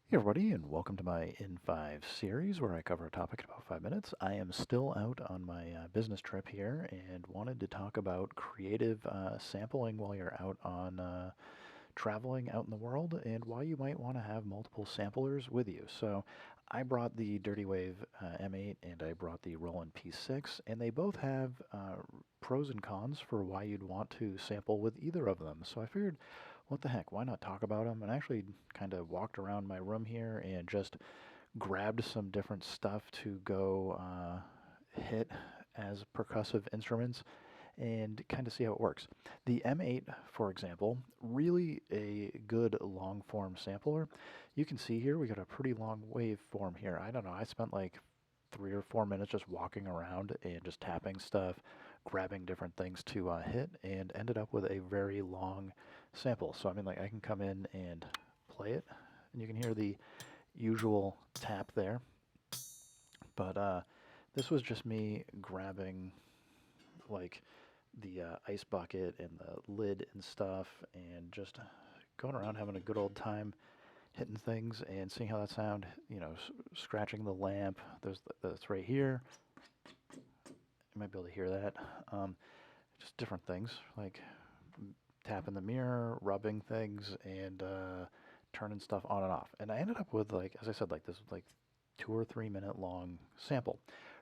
Hey everybody, and welcome to my in5 series where I cover a topic in about 5 minutes. I am still out on my business trip here and wanted to talk about creative sampling while you're out on traveling out in the world and why you might want to have multiple samplers with you. So I brought the Dirty Wave M8 and I brought the Roland P-6, and they both have pros and cons for why you'd want to sample with either of them. So I figured, what the heck, why not talk about them? And I actually kind of walked around my room here and just grabbed some different stuff to go hit as percussive instruments and kind of see how it works. The M8, for example, really a good long form sampler. You can see here we got a pretty long waveform here. I don't know, I spent like 3 or 4 minutes just walking around and just tapping stuff, grabbing different things to hit, and ended up with a very long sample. So I mean, like I can come in and play it, and you can hear the usual tap there. But this was just me grabbing like the ice bucket and the lid and stuff, and just going around having a good old time hitting things and seeing how that sound. You know, scratching the lamp. That's right here. You might be able to hear that. Um, just different things like tapping the mirror, rubbing things, and turning stuff on and off. And I ended up with, like, as I said, like this like 2 or 3 minute long sample.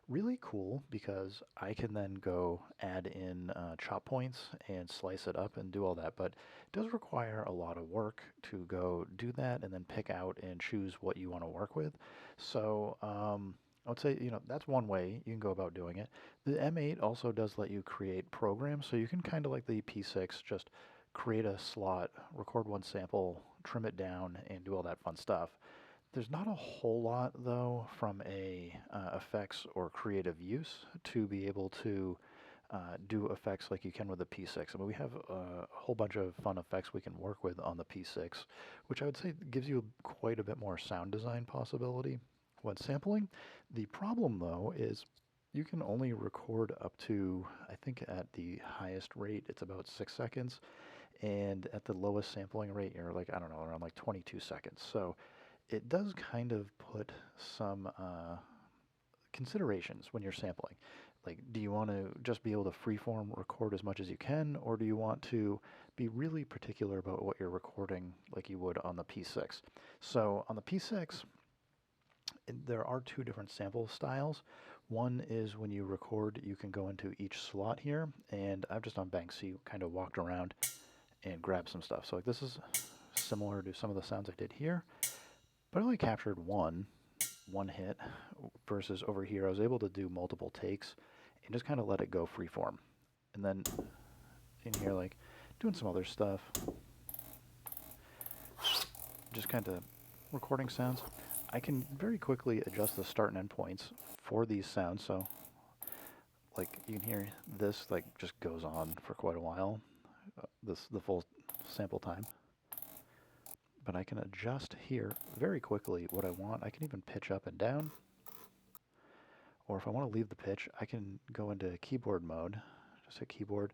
Really cool because I can then go add in chop points and slice it up and do all that. But it does require a lot of work to go do that and then pick out and choose what you want to work with. So I would say, that's one way you can go about doing it. The M8 also does let you create programs, so you can kind of like the P6 just create a slot, record one sample, trim it down, and do all that fun stuff. There's not a whole lot, though, from a effects or creative use to be able to do effects like you can with the P6. I mean, we have a whole bunch of fun effects we can work with on the P6, which I would say gives you quite a bit more sound design possibility when sampling. The problem, though, is you can only record up to, I think at the highest rate, it's about 6 seconds, and at the lowest sampling rate, you're like, I don't know, around like 22 seconds. So it does kind of put some considerations when you're sampling. Like, do you want to just be able to freeform record as much as you can, or do you want to be really particular about what you're recording like you would on the P6? So on the P6, there are two different sample styles. One is when you record, you can go into each slot here, and I've just on Banksy kind of walked around and grabbed some stuff. So like this is similar to some of the sounds I did here, but I only captured one hit versus over here I was able to do multiple takes and just kind of let it go freeform. And then in here, like doing some other stuff, just kind of recording sounds. I can very quickly adjust the start and end points for these sounds. So like you can hear this like just goes on for quite a while, the full sample time. But I can adjust here very quickly what I want. I can even pitch up and down. Or if I want to leave the pitch, I can go into keyboard mode, just hit keyboard,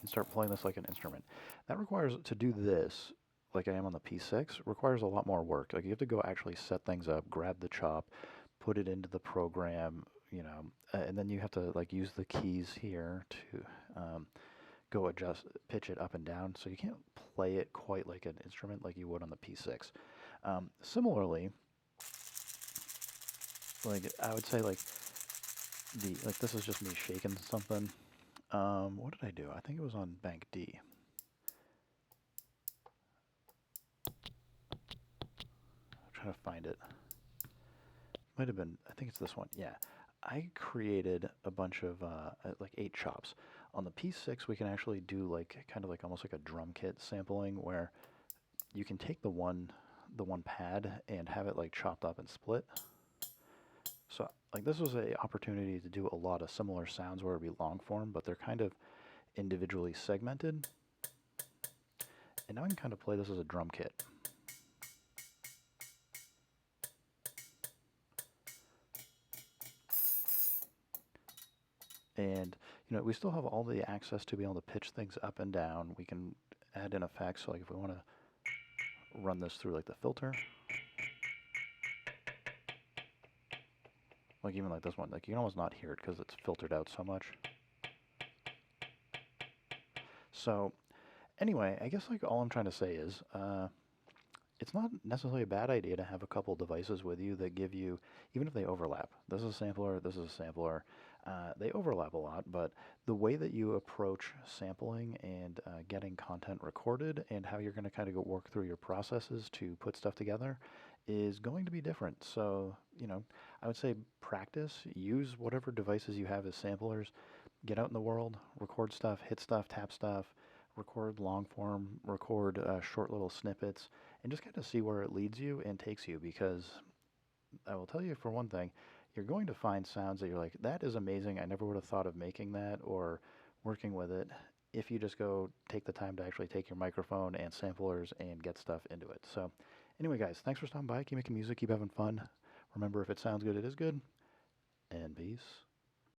and start playing this like an instrument. That requires, to do this, like I am on the P6, requires a lot more work. Like you have to go actually set things up, grab the chop, put it into the program, and then you have to like use the keys here to go adjust, pitch it up and down. So you can't play it quite like an instrument like you would on the P6. Similarly, like I would say like this is just me shaking something. What did I do? I think it was on bank D. I'm trying to find it. Might have been. I think it's this one. Yeah, I created a bunch of like 8 chops. On the P6, we can actually do like kind of like almost like a drum kit sampling where you can take the one pad and have it like chopped up and split. So like this was a opportunity to do a lot of similar sounds where it'd be long form, but they're kind of individually segmented. And now I can kind of play this as a drum kit. And we still have all the access to be able to pitch things up and down. We can add in effects, so like if we want to run this through like the filter. Like even like this one, like you can almost not hear it because it's filtered out so much. So anyway, I guess like all I'm trying to say is, it's not necessarily a bad idea to have a couple devices with you that give you, even if they overlap. This is a sampler, this is a sampler. They overlap a lot, but the way that you approach sampling and getting content recorded and how you're going to kind of go work through your processes to put stuff together is going to be different. So, you know, I would say practice, use whatever devices you have as samplers, get out in the world, record stuff, hit stuff, tap stuff, record long form, record short little snippets, and just kind of see where it leads you and takes you. Because I will tell you, for one thing, you're going to find sounds that you're like, that is amazing. I never would have thought of making that or working with it if you just go take the time to actually take your microphone and samplers and get stuff into it. So, anyway, guys, thanks for stopping by. Keep making music, keep having fun. Remember, if it sounds good, it is good. And peace.